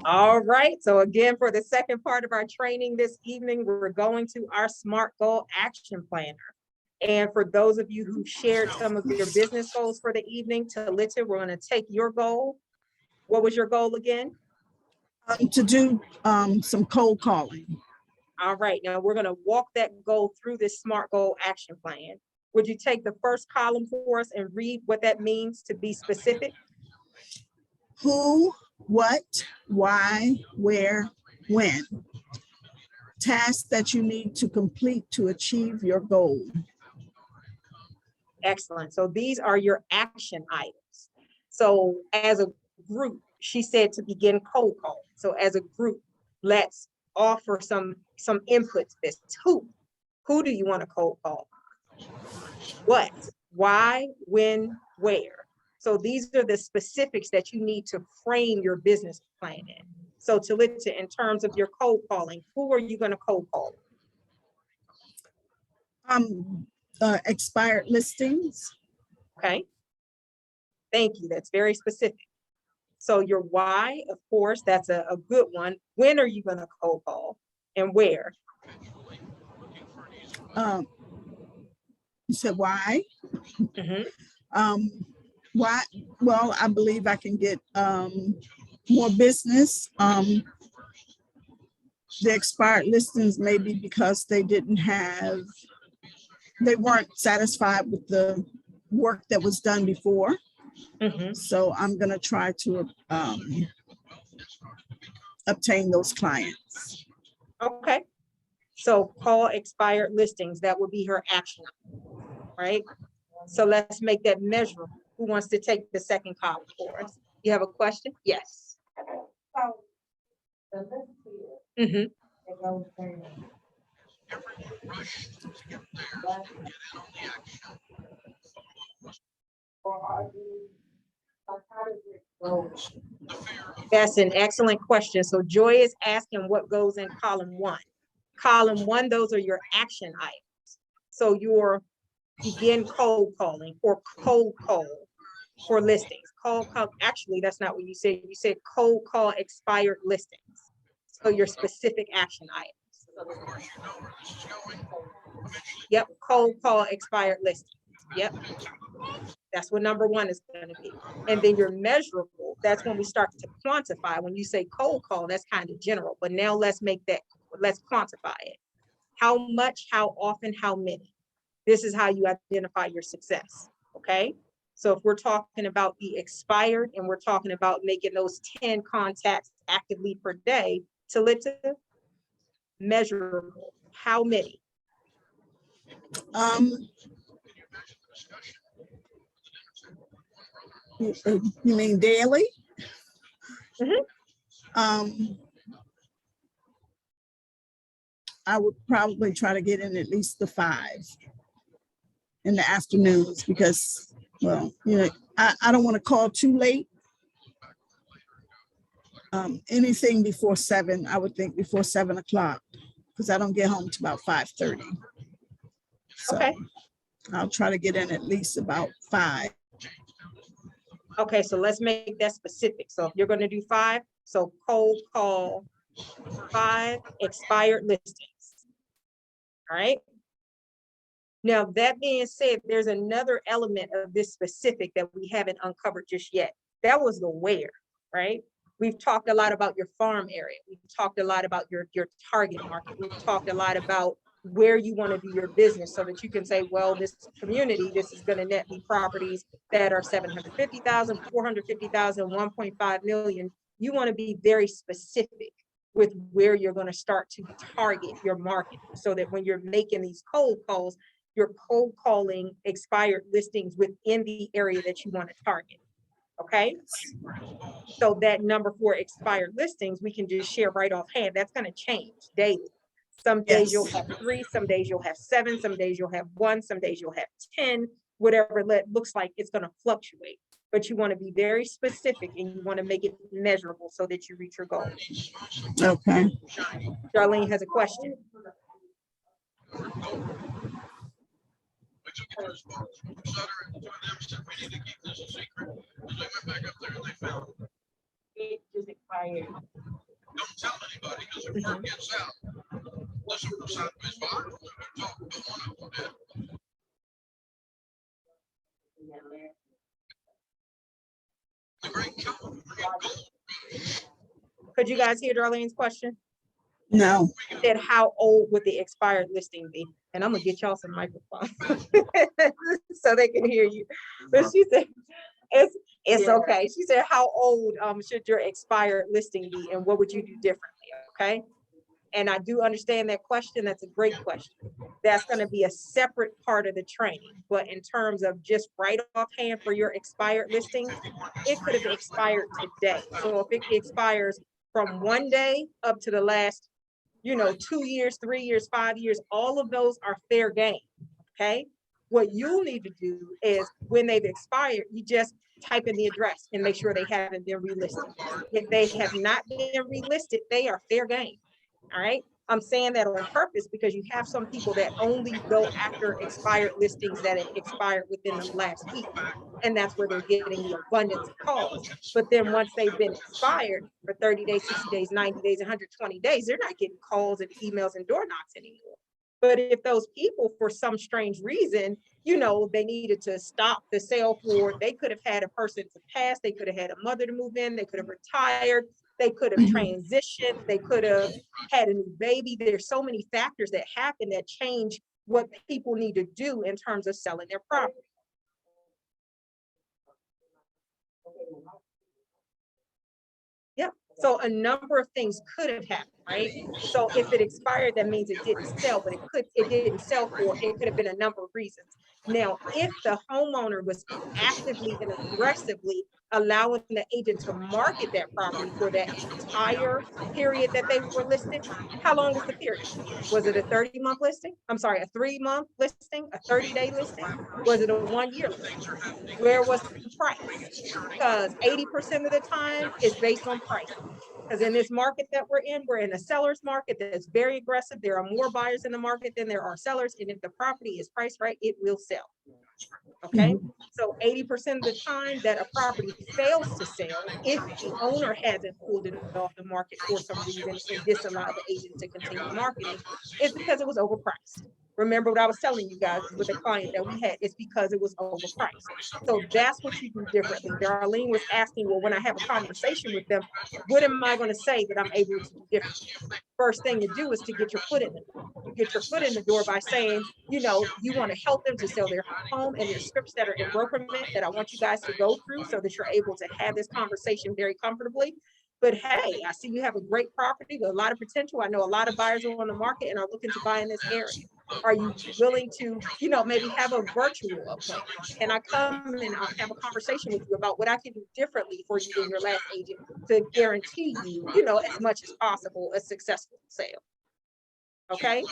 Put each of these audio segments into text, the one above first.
All right, so again, for the second part of our training this evening, we're going to our SMART Goal Action Planner. And for those of you who shared some of your business goals for the evening, Talita, we're going to take your goal. What was your goal again? To do some cold calling. All right, now we're going to walk that goal through this SMART Goal Action Plan. Would you take the first column for us and read what that means to be specific? Who, what, why, where, when. Tasks that you need to complete to achieve your goal. Excellent. So these are your action items. So as a group, she said to begin cold call. So as a group, let's offer some input to this. Who do you want to cold call? What, why, when, where? So these are the specifics that you need to frame your business plan in. So Talita, in terms of your cold calling, who are you going to cold call? Expired listings. Okay. Thank you. That's very specific. So your why, of course, that's a good one. When are you going to cold call and where? You said why? Mm-hmm. Why? Well, I believe I can get more business. The expired listings maybe because they weren't satisfied with the work that was done before. Mm-hmm. So I'm going to try to obtain those clients. Okay. So call expired listings. That would be her action, right? So let's make that measurable. Who wants to take the second column for us? You have a question? Yes. So the list here, Mm-hmm. it goes from or are you, like, how does it go? That's an excellent question. So Joy is asking what goes in column one. Column one, those are your action items. So your begin cold calling or cold call for listings. Cold call, actually, that's not what you said. You said cold call expired listings. So your specific action items. Yep, cold call expired listings. Yep. That's what number one is going to be. And then your measurable, that's when we start to quantify. When you say cold call, that's kind of general, but now let's quantify it. How much, how often, how many? This is how you identify your success, okay? So if we're talking about the expired and we're talking about making those 10 contacts actively per day, Talita, measurable, how many? You mean daily? Mm-hmm. I would probably try to get in at least the 5 in the afternoons because, well, I don't want to call too late. Anything before 7, I would think before 7 o'clock, because I don't get home to about 5:30. So Okay. I'll try to get in at least about 5. Okay, so let's make that specific. So if you're going to do 5, so cold call 5 expired listings. All right. Now, that being said, there's another element of this specific that we haven't uncovered just yet. That was the where, right? We've talked a lot about your farm area. We've talked a lot about your target market. We've talked a lot about where you want to do your business so that you can say, well, this community, this is going to net me properties that are 750,000, 450,000, 1.5 million. You want to be very specific with where you're going to start to target your market so that when you're making these cold calls, you're cold calling expired listings within the area that you want to target. Okay. So that number for expired listings, we can just share right offhand. That's going to change daily. Some days you'll have 3, some days you'll have 7, some days you'll have 1, some days you'll have 10, whatever it looks like, it's going to fluctuate. But you want to be very specific and you want to make it measurable so that you reach your goal. Okay. Darlene has a question. It just expired Mhm. Could you guys hear Darlene's question? No. Said, how old would the expired listing be? And I'm gonna get y'all some microphones so they can hear you. But she said, it's okay. She said, how old should your expired listing be, and what would you do differently? Okay. And I do understand that question. That's a great question. That's going to be a separate part of the training. But in terms of just right offhand for your expired listings, it could have expired today. So if it expires from one day up to the last, 2 years, 3 years, 5 years, all of those are fair game. Okay. What you'll need to do is when they've expired, you just type in the address and make sure they haven't been relisted. If they have not been relisted, they are fair game. All right. I'm saying that on purpose because you have some people that only go after expired listings that have expired within the last week. And that's where they're getting the abundance of calls. But then once they've been expired for 30 days, 60 days, 90 days, 120 days, they're not getting calls and emails and door knocks anymore. But if those people, for some strange reason, they needed to stop the sale for, they could have had a person to pass, they could have had a mother to move in, they could have retired, they could have transitioned, they could have had a new baby. There's so many factors that happen that change what people need to do in terms of selling their property. Yeah. So a number of things could have happened, right? So if it expired, that means it didn't sell, but it didn't sell for, it could have been a number of reasons. Now, if the homeowner was actively and aggressively allowing the agent to market that property for that entire period that they were listed, how long was the period? Was it a 30-month listing? I'm sorry, a 3-month listing, a 30-day listing? Was it a 1-year listing? Where was the price? Because 80% of the time is based on price. Because in this market that we're in a seller's market that's very aggressive. There are more buyers in the market than there are sellers. And if the property is priced right, it will sell. Okay. So 80% of the time that a property fails to sell, if the owner hasn't pulled it off the market for some reason and disallowed the agent to continue marketing, is because it was overpriced. Remember what I was telling you guys with the client that we had, it's because it was overpriced. So that's what you do differently. Darlene was asking, well, when I have a conversation with them, what am I going to say that I'm able to do differently? First thing to do is to get your foot in the door. You get your foot in the door by saying, you want to help them to sell their home, and there's scripts that are in brokerment that I want you guys to go through so that you're able to have this conversation very comfortably. But hey, I see you have a great property with a lot of potential. I know a lot of buyers are on the market and are looking to buy in this area. Are you willing to, maybe have a virtual appointment? Can I come and I'll have a conversation with you about what I can do differently for you than your last agent to guarantee you, as much as possible, a successful sale? Okay,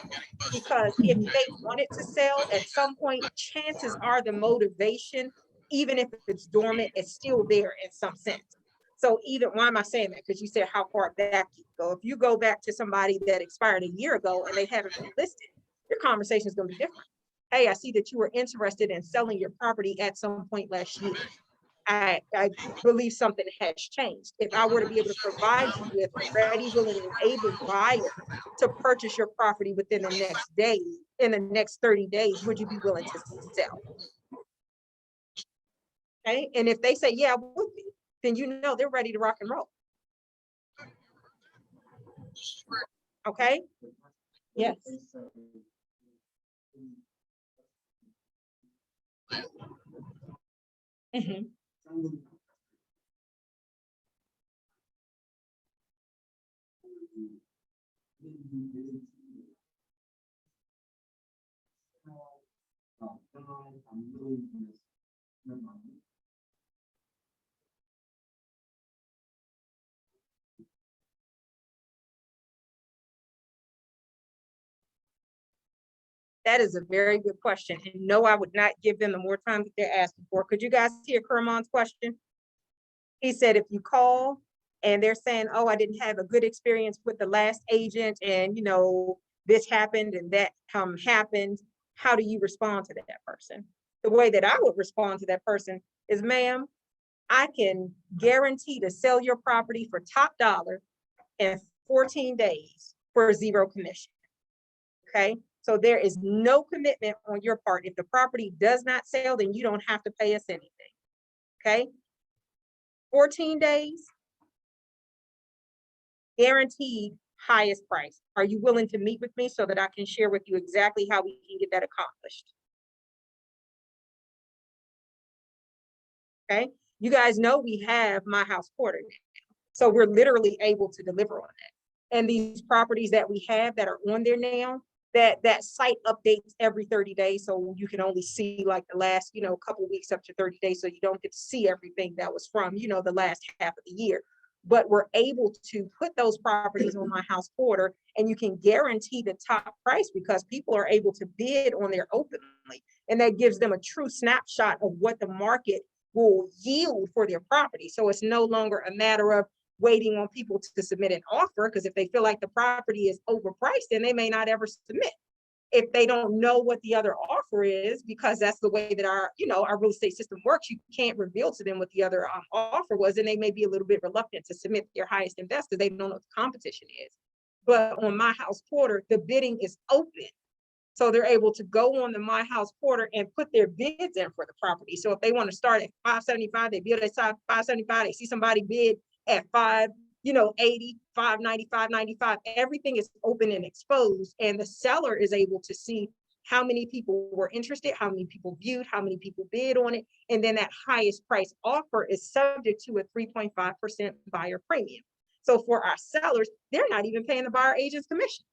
because if they wanted to sell at some point, chances are the motivation, even if it's dormant, is still there in some sense. So why am I saying that? Because you said how far back you go. If you go back to somebody that expired a year ago and they haven't been listed, your conversation is going to be different. Hey, I see that you were interested in selling your property at some point last year. I believe something has changed. If I were to be able to provide you with a ready, willing, and able buyer to purchase your property within the next day, in the next 30 days, would you be willing to sell? Okay. And if they say, yeah, I would be, then they're ready to rock and roll. Okay. Yes. Mm-hmm. That is a very good question. And no, I would not give them the more time that they're asking for. Could you guys hear Kermon's question? He said, if you call and they're saying, oh, I didn't have a good experience with the last agent and, this happened and that happened, how do you respond to that person? The way that I would respond to that person is, ma'am, I can guarantee to sell your property for top dollar in 14 days for zero commission. Okay, so there is no commitment on your part. If the property does not sell, then you don't have to pay us anything. Okay, 14 days, guaranteed highest price. Are you willing to meet with me so that I can share with you exactly how we can get that accomplished? Okay, you guys know we have My House Porter, so we're literally able to deliver on that. And these properties that we have that are on there now, that site updates every 30 days, so you can only see like the last, couple weeks up to 30 days, so you don't get to see everything that was from, the last half of the year. But we're able to put those properties on My House Porter, and you can guarantee the top price because people are able to bid on there openly, and that gives them a true snapshot of what the market will yield for their property. So it's no longer a matter of waiting on people to submit an offer, because if they feel like the property is overpriced, then they may not ever submit. If they don't know what the other offer is, because that's the way that our real estate system works, you can't reveal to them what the other offer was, and they may be a little bit reluctant to submit their highest and best because they don't know what the competition is. But on My House Porter, the bidding is open. So they're able to go on the My House Porter and put their bids in for the property. So if they want to start at 575, they bid at 575, they see somebody bid at 580, 590, 595, everything is open and exposed. And the seller is able to see how many people were interested, how many people viewed, how many people bid on it. And then that highest price offer is subject to a 3.5% buyer premium. So for our sellers, they're not even paying the buyer agent's commission.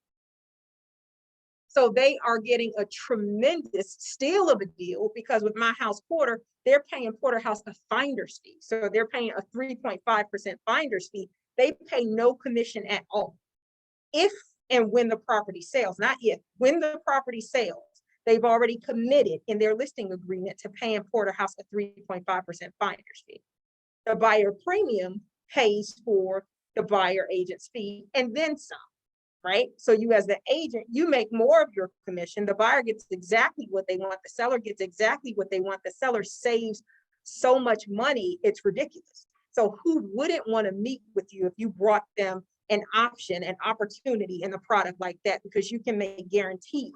So they are getting a tremendous steal of a deal, because with My House Porter, they're paying Porterhouse a finder's fee. So they're paying a 3.5% finder's fee. They pay no commission at all. If and when the property sells, not if, when the property sells, they've already committed in their listing agreement to paying Porterhouse a 3.5% finder's fee. The buyer premium pays for the buyer agent's fee and then some. Right? So you as the agent, you make more of your commission. The buyer gets exactly what they want. The seller gets exactly what they want. The seller saves so much money, it's ridiculous. So who wouldn't want to meet with you if you brought them an option, an opportunity in a product like that? Because you can make guarantees.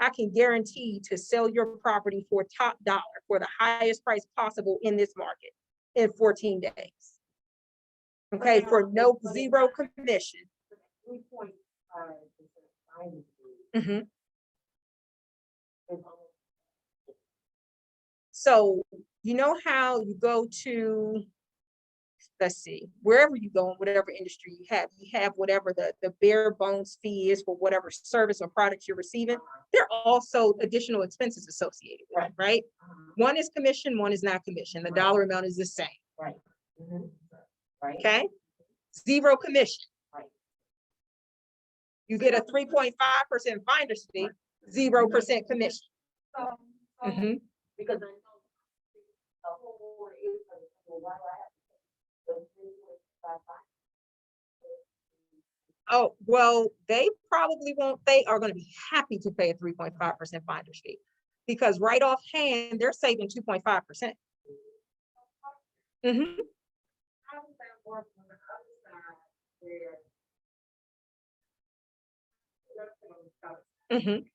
I can guarantee to sell your property for top dollar, for the highest price possible in this market in 14 days. Okay, for no zero commission. 3.5% finder's fee. Mhm. So you know how you go to, let's see, wherever you go in whatever industry you have whatever the bare bones fee is for whatever service or products you're receiving. There are also additional expenses associated with it, right? One is commission, one is not commission. The dollar amount is the same. Right. Mhm. Right. Okay, zero commission. Right. You get a 3.5% finder's fee, 0% commission. So, Mhm. because I know the whole is, well, why do I have to pay the 3.5? Oh, well, they probably won't. They are going to be happy to pay a 3.5% finder's fee, because right offhand, they're saving 2.5%. Mm-hmm. How does that work on the other side where that's what I'm talking Mm-hmm.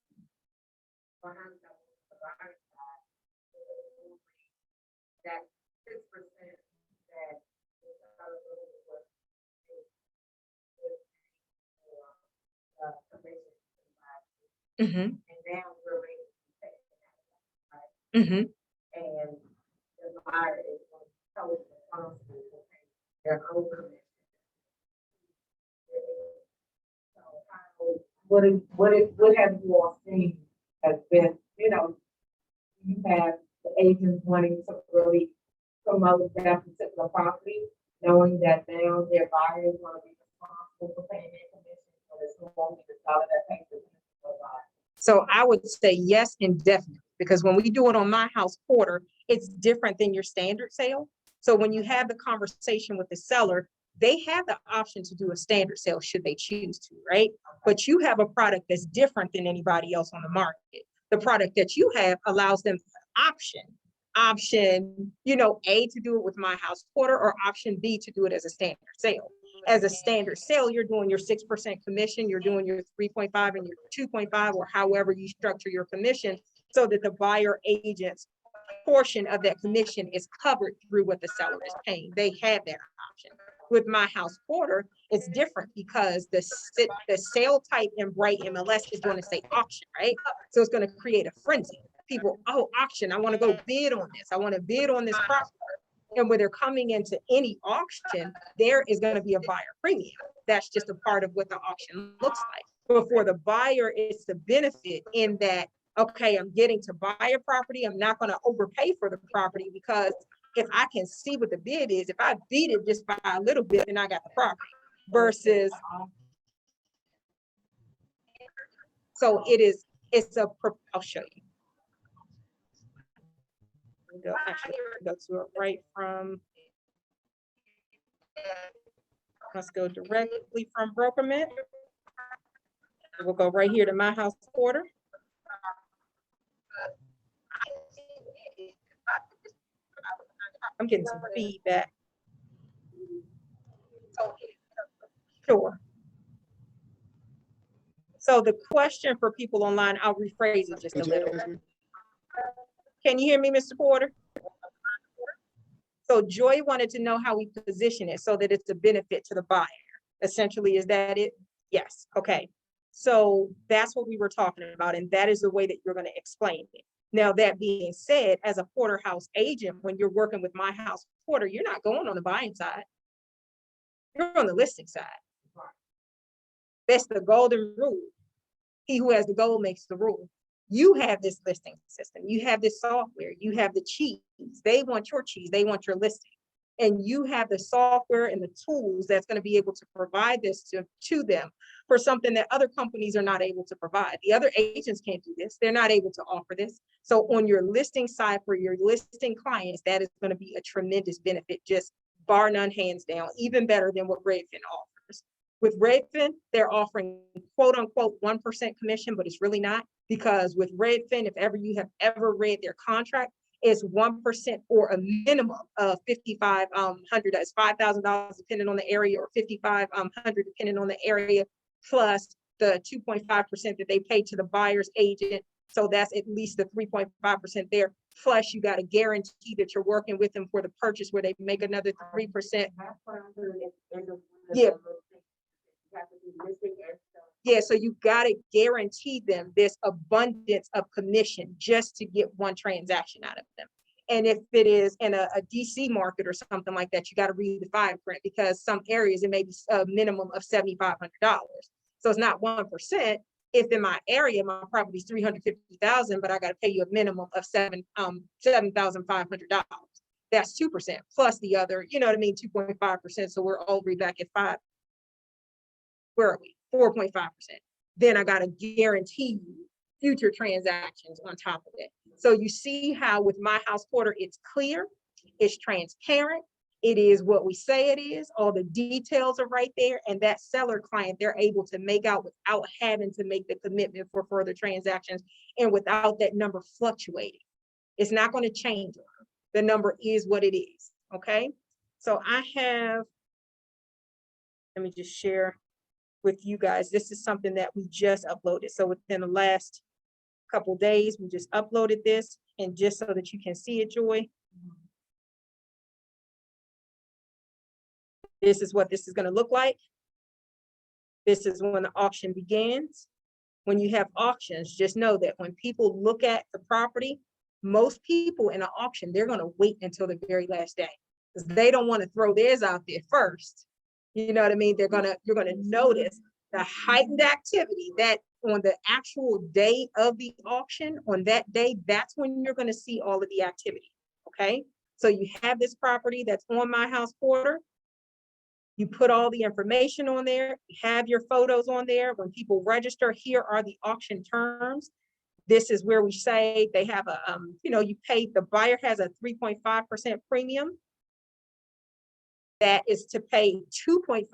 about, how does that work on the buyer side? That 6% that is out of the commission, Mm-hmm. and now we're ready to pay that, right? Mm-hmm. And the buyer is totally responsible for paying their own commission. So how, what have you all seen has been, you have the agents wanting to really promote that particular property, knowing that now their buyer is going to be responsible for paying their commission, so it's no longer the seller that pays the commission for the buyer. So I would say yes, indefinitely, because when we do it on My House Porter, it's different than your standard sale. So when you have the conversation with the seller, they have the option to do a standard sale should they choose to, right? But you have a product that's different than anybody else on the market. The product that you have allows them the option option, you know, A, to do it with my house quarter, or option B, to do it as a standard sale. As a standard sale, you're doing your 6% commission, you're doing your 3.5 and your 2.5, or however you structure your commission, so that the buyer agent's portion of that commission is covered through what the seller is paying. They have that option. With my house quarter, it's different because the sale type in Bright MLS is going to say auction, right? So it's going to create a frenzy. People, oh, auction, I want to go bid on this. I want to bid on this property. And when they're coming into any auction, there is going to be a buyer premium. That's just a part of what the auction looks like. But for the buyer, it's the benefit in that, okay, I'm getting to buy a property. I'm not going to overpay for the property, because if I can see what the bid is, if I beat it just by a little bit, then I got the property. Versus, so I'll show you. Actually, go to it right from, let's go directly from Brokerman. We'll go right here to my house quarter. I'm getting some feedback. Sure. So the question for people online, I'll rephrase it just a little. Can you hear me, Mr. Porter? So Joy wanted to know how we position it so that it's a benefit to the buyer. Essentially, is that it? Yes. Okay. So that's what we were talking about, and that is the way that you're going to explain it. Now, that being said, as a porterhouse agent, when you're working with my house quarter, you're not going on the buying side. You're on the listing side. That's the golden rule. He who has the gold makes the rule. You have this listing system. You have this software. You have the cheese. They want your cheese. They want your listing. And you have the software and the tools that's going to be able to provide this to them for something that other companies are not able to provide. The other agents can't do this. They're not able to offer this. So on your listing side for your listing clients, that is going to be a tremendous benefit, just bar none, hands down, even better than what Redfin offers. With Redfin, they're offering quote unquote 1% commission, but it's really not, because with Redfin, if ever you have ever read their contract, it's 1% or a minimum of $5,500. That's $5,000 depending on the area, or $5,500 depending on the area, plus the 2.5% that they pay to the buyer's agent. So that's at least the 3.5% there. Plus, you got a guarantee that you're working with them for the purchase, where they make another 3%. Yeah. Yeah, so you got to guarantee them this abundance of commission just to get one transaction out of them. And if it is in a DC market or something like that, you got to read the fine print, because some areas it may be a minimum of $7,500. So it's not 1%. If in my area my property is $350,000, but I got to pay you a minimum of $7,500. That's 2% plus the other, you know what I mean, 2.5%. So we're already back at 5. Where are we? 4.5%. Then I got to guarantee you future transactions on top of it. So you see how with my house quarter, it's clear, it's transparent, it is what we say it is, all the details are right there, and that seller client, they're able to make out without having to make the commitment for further transactions, and without that number fluctuating. It's not going to change. The number is what it is. Okay. So I have, let me just share with you guys. This is something that we just uploaded. So within the last couple days, we just uploaded this, and just so that you can see it, Joy. This is what this is going to look like. This is when the auction begins. When you have auctions, just know that when people look at the property, most people in an auction, they're going to wait until the very last day, because they don't want to throw theirs out there first. You know what I mean? You're going to notice the heightened activity that on the actual day of the auction, on that day, that's when you're going to see all of the activity. Okay. So you have this property that's on my house quarter. You put all the information on there, you have your photos on there. When people register, here are the auction terms. This is where we say they have a, you pay, the buyer has a 3.5% premium. That is to pay 2.5%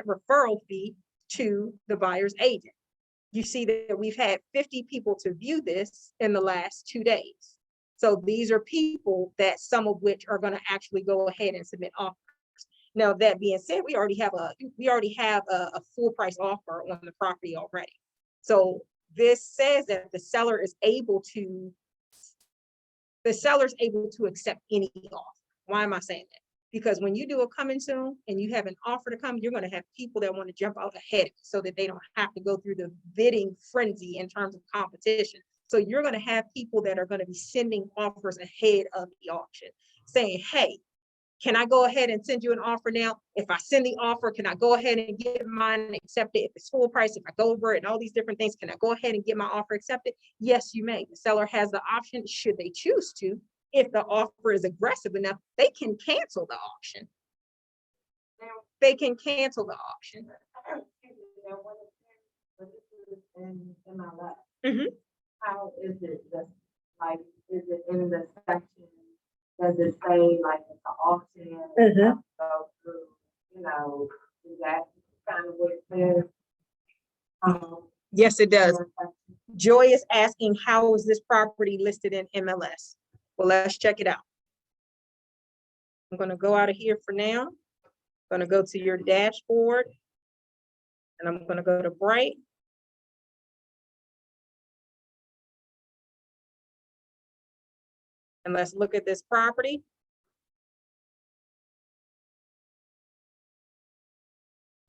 referral fee to the buyer's agent. You see that we've had 50 people to view this in the last 2 days. So these are people that some of which are going to actually go ahead and submit offers. Now, that being said, we already have a full price offer on the property already. So this says that the seller's able to accept any offer. Why am I saying that? Because when you do a coming soon and you have an offer to come, you're going to have people that want to jump out ahead of it so that they don't have to go through the bidding frenzy in terms of competition. So you're going to have people that are going to be sending offers ahead of the auction saying, hey, can I go ahead and send you an offer now? If I send the offer, can I go ahead and get mine accepted? If it's full price, if I go over it and all these different things, can I go ahead and get my offer accepted? Yes, you may. The seller has the option, should they choose to. If the offer is aggressive enough, they can cancel the auction. They can cancel the auction. In MLS, Mhm. how is it just like, is it in the section? Does it say like it's an auction? Mhm. Go through, you know, is that kind of what it says? Yes, it does. Joy is asking, how is this property listed in MLS? Well, let's check it out. I'm going to go out of here for now. I'm going to go to your dashboard and I'm going to go to Bright. And let's look at this property.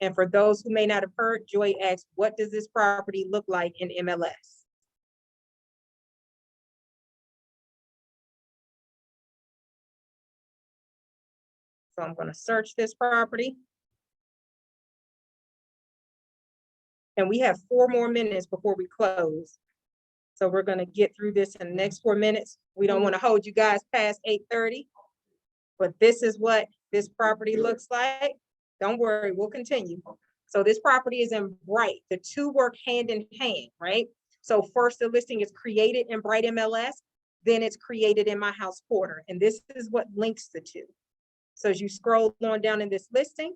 And for those who may not have heard, Joy asked, what does this property look like in MLS? So I'm going to search this property. And we have 4 more minutes before we close. So we're going to get through this in the next 4 minutes. We don't want to hold you guys past 8:30. But this is what this property looks like. Don't worry, we'll continue. So this property is in Bright. The two work hand in hand, right? So first the listing is created in Bright MLS, then it's created in My House Porter. And this is what links the two. So as you scroll on down in this listing,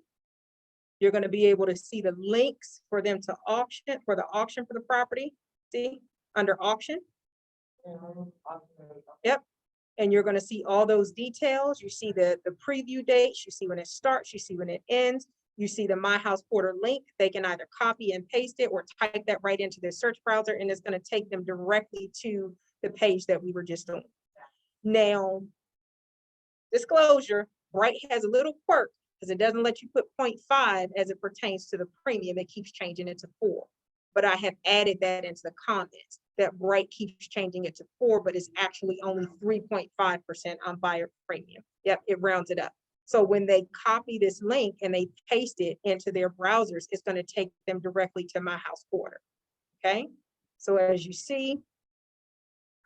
you're going to be able to see the links for them to auction, for the auction for the property. See, under auction. Yep. And you're going to see all those details. You see the preview dates, you see when it starts, you see when it ends, you see the My House Porter link. They can either copy and paste it or type that right into their search browser, and it's going to take them directly to the page that we were just on. Now, disclosure, Bright has a little quirk because it doesn't let you put 0.5 as it pertains to the premium. It keeps changing it to 4. But I have added that into the comments that Bright keeps changing it to 4, but it's actually only 3.5% on buyer premium. Yep, it rounds it up. So when they copy this link and they paste it into their browsers, it's going to take them directly to My House Porter. Okay. So as you see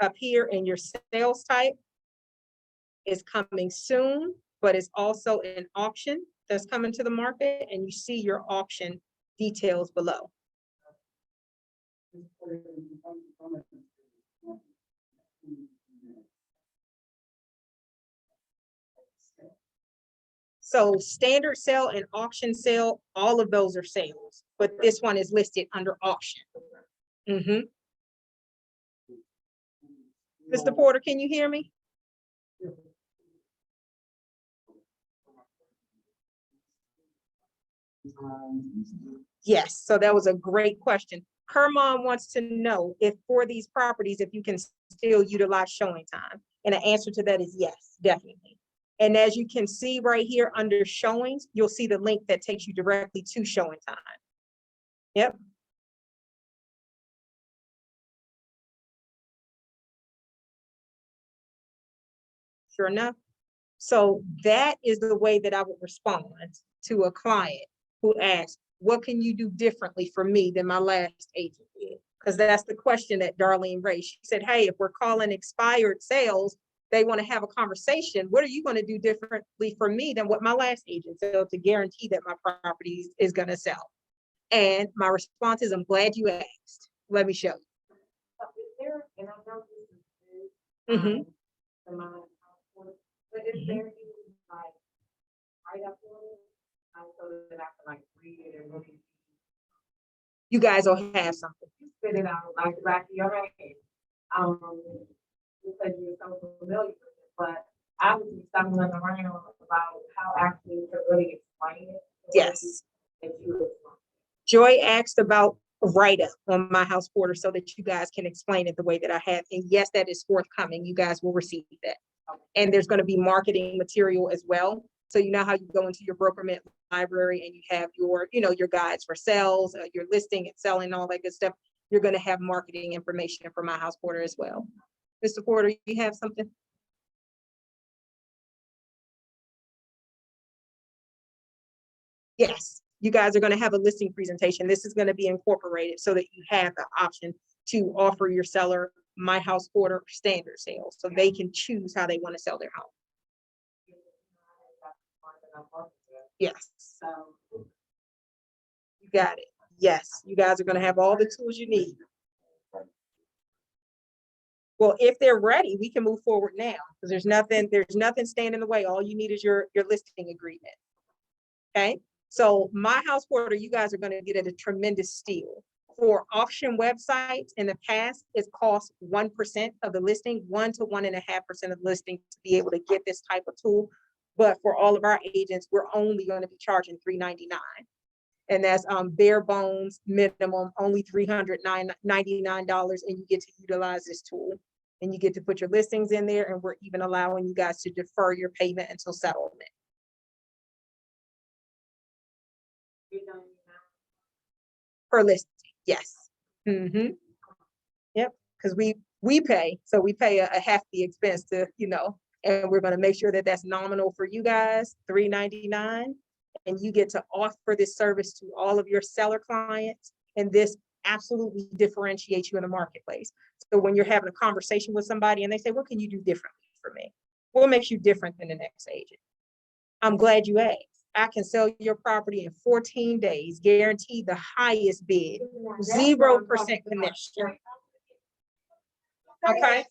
up here in your sales type, is coming soon, but it's also an auction that's coming to the market, and you see your auction details below. So standard sale and auction sale, all of those are sales, but this one is listed under auction. Mr. Porter, can you hear me? Yes, so that was a great question. Herman wants to know if for these properties, if you can still utilize showing time. And the answer to that is yes, definitely. And as you can see right here under showings, you'll see the link that takes you directly to showing time. Yep. Sure enough. So that is the way that I would respond to a client who asks, what can you do differently for me than my last agent did? Because that's the question that Darlene raised. She said, hey, if we're calling expired sales, they want to have a conversation. What are you going to do differently for me than what my last agent said to guarantee that my property is going to sell? And my response is, I'm glad you asked. Let me show you. And I know this is the My House Porter, but is there any like write up on it, so that I can like read it and really You guys will have something. spit it out like back of your head? because you're so familiar with it, but I was just stumbling around about how actually to really explain it. Yes. If you explain. Joy asked about a write-up on My House Porter so that you guys can explain it the way that I have. And yes, that is forthcoming. You guys will receive that. And there's going to be marketing material as well. So you know how you go into your brokerment library and you have your, your guides for sales, your listing and selling, all that good stuff. You're going to have marketing information for My House Porter as well. Mr. Porter, you have something? Yes, you guys are going to have a listing presentation. This is going to be incorporated so that you have the option to offer your seller My House Porter or standard sales, so they can choose how they want to sell their home. Yes, you got it. Yes, you guys are going to have all the tools you need. Well, if they're ready, we can move forward now because there's nothing standing in the way. All you need is your listing agreement. Okay. So My House Porter, you guys are going to get at a tremendous steal. For auction websites in the past, it costs 1% of the listing, 1 to 1.5% of the listing to be able to get this type of tool. But for all of our agents, we're only going to be charging $399. And that's bare bones minimum, only $399, and you get to utilize this tool. And you get to put your listings in there, and we're even allowing you guys to defer your payment until settlement. Per listing, yes. Mm-hmm. Yep, because we pay, so we pay a hefty expense to, and we're going to make sure that that's nominal for you guys, $399, and you get to offer this service to all of your seller clients, and this absolutely differentiates you in the marketplace. So when you're having a conversation with somebody and they say, what can you do differently for me? What makes you different than the next agent? I'm glad you asked. I can sell your property in 14 days, guarantee the highest bid, 0% commission. Okay.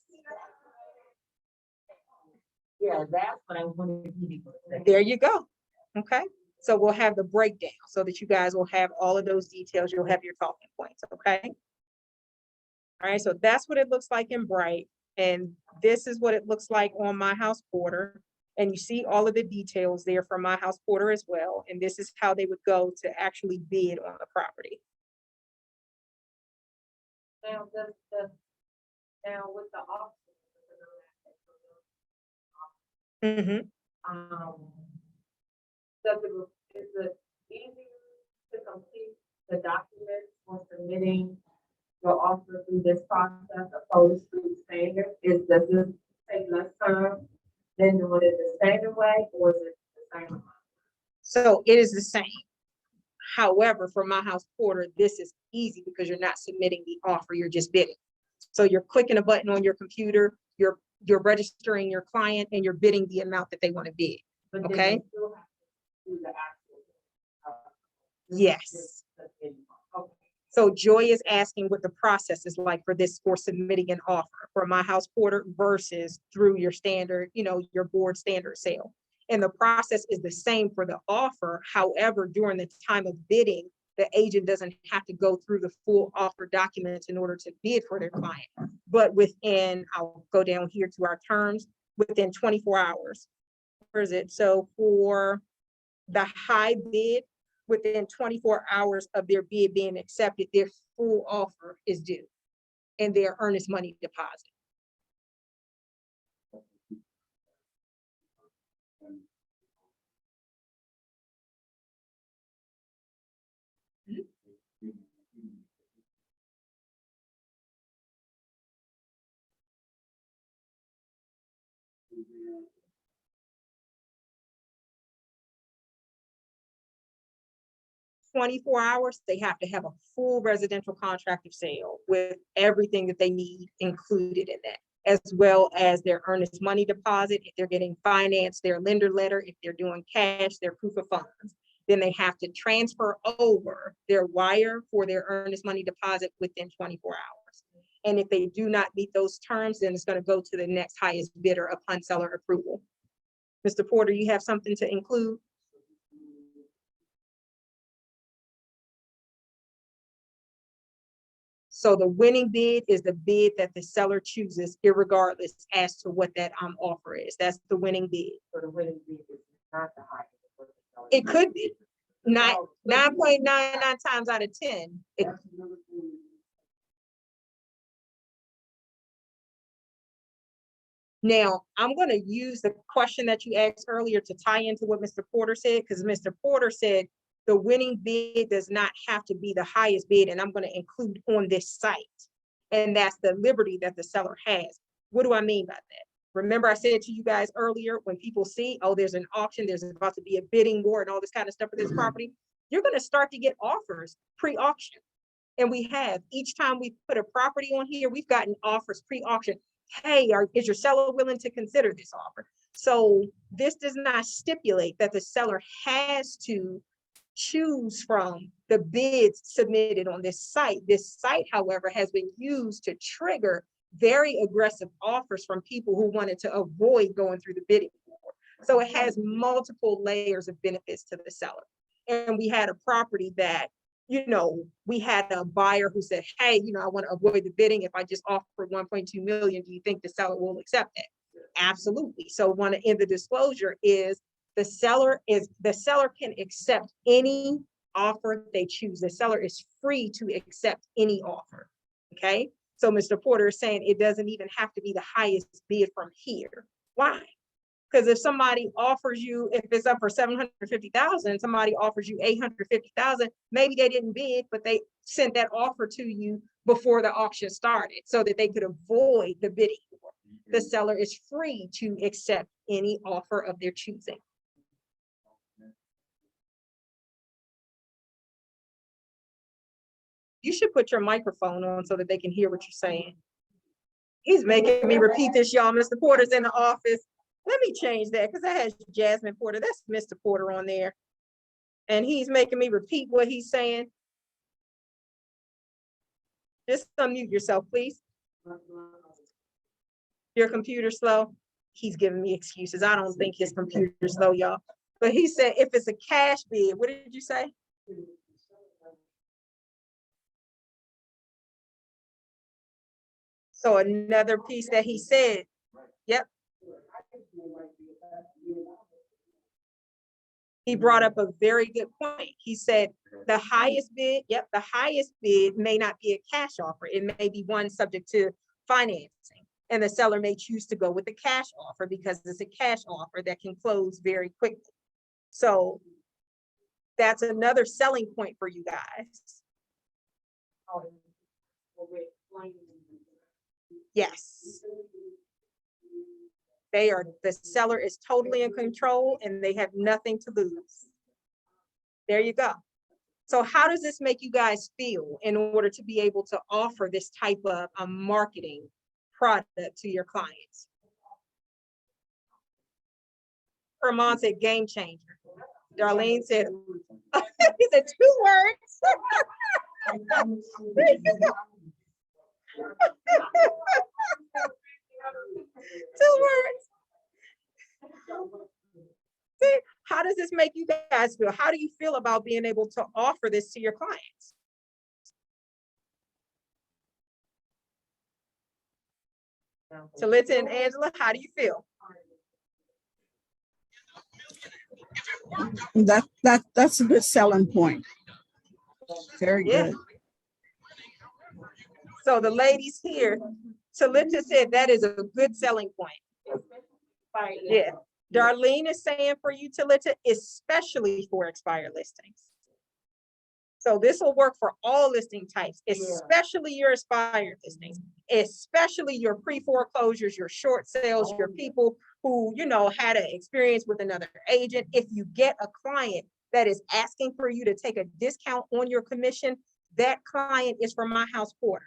Yeah, that's what I wanted you to say. There you go. Okay. So we'll have the breakdown so that you guys will have all of those details. You'll have your talking points. Okay. All right. So that's what it looks like in Bright. And this is what it looks like on My House Porter. And you see all of the details there for My House Porter as well. And this is how they would go to actually bid on the property. Now, now with the auction. Is it easier to complete the documents for submitting your offer through this process opposed to standard? Does this take less time than doing it the standard way, or is it the same? So it is the same. However, for My House Porter, this is easy because you're not submitting the offer, you're just bidding. So you're clicking a button on your computer, you're registering your client, and you're bidding the amount that they want to bid. But okay. Then you still have to do the actual. Yes. Okay. So Joy is asking what the process is like for this, for submitting an offer for My House Porter versus through your standard, your board standard sale. And the process is the same for the offer. However, during the time of bidding, the agent doesn't have to go through the full offer documents in order to bid for their client. But I'll go down here to our terms, within 24 hours. Where is it? So for the high bid, within 24 hours of their bid being accepted, their full offer is due and their earnest money deposit. "24 hours, they have to have a full residential contract of sale with everything that they need included in that, as well as their earnest money deposit. If they're getting financed, their lender letter, if they're doing cash, their proof of funds. Then they have to transfer over their wire for their earnest money deposit within 24 hours. And if they do not meet those terms, then it's going to go to the next highest bidder upon seller approval." Mr. Porter, you have something to include? So the winning bid is the bid that the seller chooses, irregardless as to what that offer is. That's the winning bid. So the winning bid is not the highest. It could be 9.99 times out of 10. Now, I'm going to use the question that you asked earlier to tie into what Mr. Porter said, because Mr. Porter said the winning bid does not have to be the highest bid, and I'm going to include on this site. And that's the liberty that the seller has. What do I mean by that? Remember I said to you guys earlier, when people see, oh, there's an auction, there's about to be a bidding war and all this kind of stuff for this property, you're going to start to get offers pre-auction. And we have, each time we put a property on here, we've gotten offers pre-auction. Hey, is your seller willing to consider this offer? So this does not stipulate that the seller has to choose from the bids submitted on this site. This site, however, has been used to trigger very aggressive offers from people who wanted to avoid going through the bidding war. So it has multiple layers of benefits to the seller. And we had a property that, you know, we had a buyer who said, hey, you know, I want to avoid the bidding. If I just offer 1.2 million, do you think the seller will accept that? Absolutely. So one in the disclosure is the seller can accept any offer they choose. The seller is free to accept any offer. Okay. So Mr. Porter is saying it doesn't even have to be the highest bid from here. Why? Because if somebody offers you, if it's up for 750,000, somebody offers you 850,000, maybe they didn't bid, but they sent that offer to you before the auction started so that they could avoid the bidding war. The seller is free to accept any offer of their choosing. You should put your microphone on so that they can hear what you're saying. He's making me repeat this, y'all. Mr. Porter's in the office. Let me change that because that has Jasmine Porter. That's Mr. Porter on there. And he's making me repeat what he's saying. Just unmute yourself, please. Your computer's slow. He's giving me excuses. I don't think his computer's slow, y'all. But he said if it's a cash bid, what did you say? So another piece that he said, yep. He brought up a very good point. He said the highest bid, yep, the highest bid may not be a cash offer. It may be one subject to financing. And the seller may choose to go with the cash offer because it's a cash offer that can close very quickly. So that's another selling point for you guys. Yes. The seller is totally in control and they have nothing to lose. There you go. So how does this make you guys feel in order to be able to offer this type of marketing product to your clients? Herman said game changer. Darlene said, he said 2 words. 2 words. See, how does this make you guys feel? How do you feel about being able to offer this to your clients? Talita and Angela, how do you feel? That's a good selling point. Very good. So the ladies here, Talita said that is a good selling point. Yeah. Darlene is saying for you, Talita, especially for expired listings. So this will work for all listing types, especially your expired listings, especially your pre-foreclosures, your short sales, your people who, you know, had an experience with another agent. If you get a client that is asking for you to take a discount on your commission, that client is from My House Porter.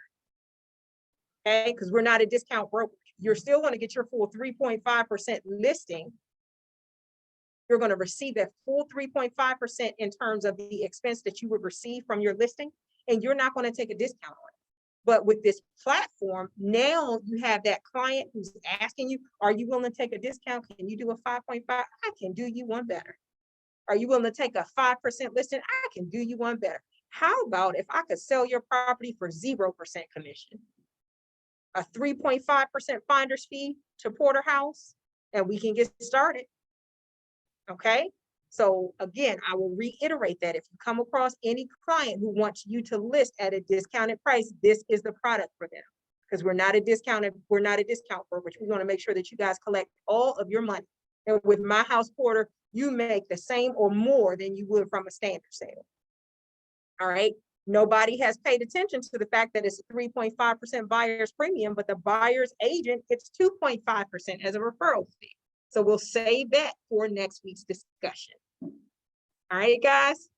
Okay, because we're not a discount broker. You're still going to get your full 3.5% listing. You're going to receive that full 3.5% in terms of the expense that you would receive from your listing, and you're not going to take a discount on it. But with this platform, now you have that client who's asking you, are you willing to take a discount? Can you do a 5.5? I can do you one better. Are you willing to take a 5% listing? I can do you one better. How about if I could sell your property for 0% commission? A 3.5% finder's fee to Porterhouse, and we can get started. Okay, so again, I will reiterate that if you come across any client who wants you to list at a discounted price, this is the product for them. Because we're not a discount brokerage. We want to make sure that you guys collect all of your money. And with My House Porter, you make the same or more than you would from a standard sale. All right. Nobody has paid attention to the fact that it's a 3.5% buyer's premium, but the buyer's agent gets 2.5% as a referral fee. So we'll save that for next week's discussion. All right, guys.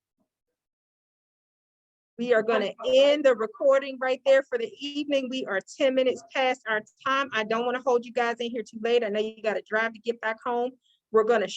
We are going to end the recording right there for the evening. We are 10 minutes past our time. I don't want to hold you guys in here too late. I know you got to drive to get back home. We're going to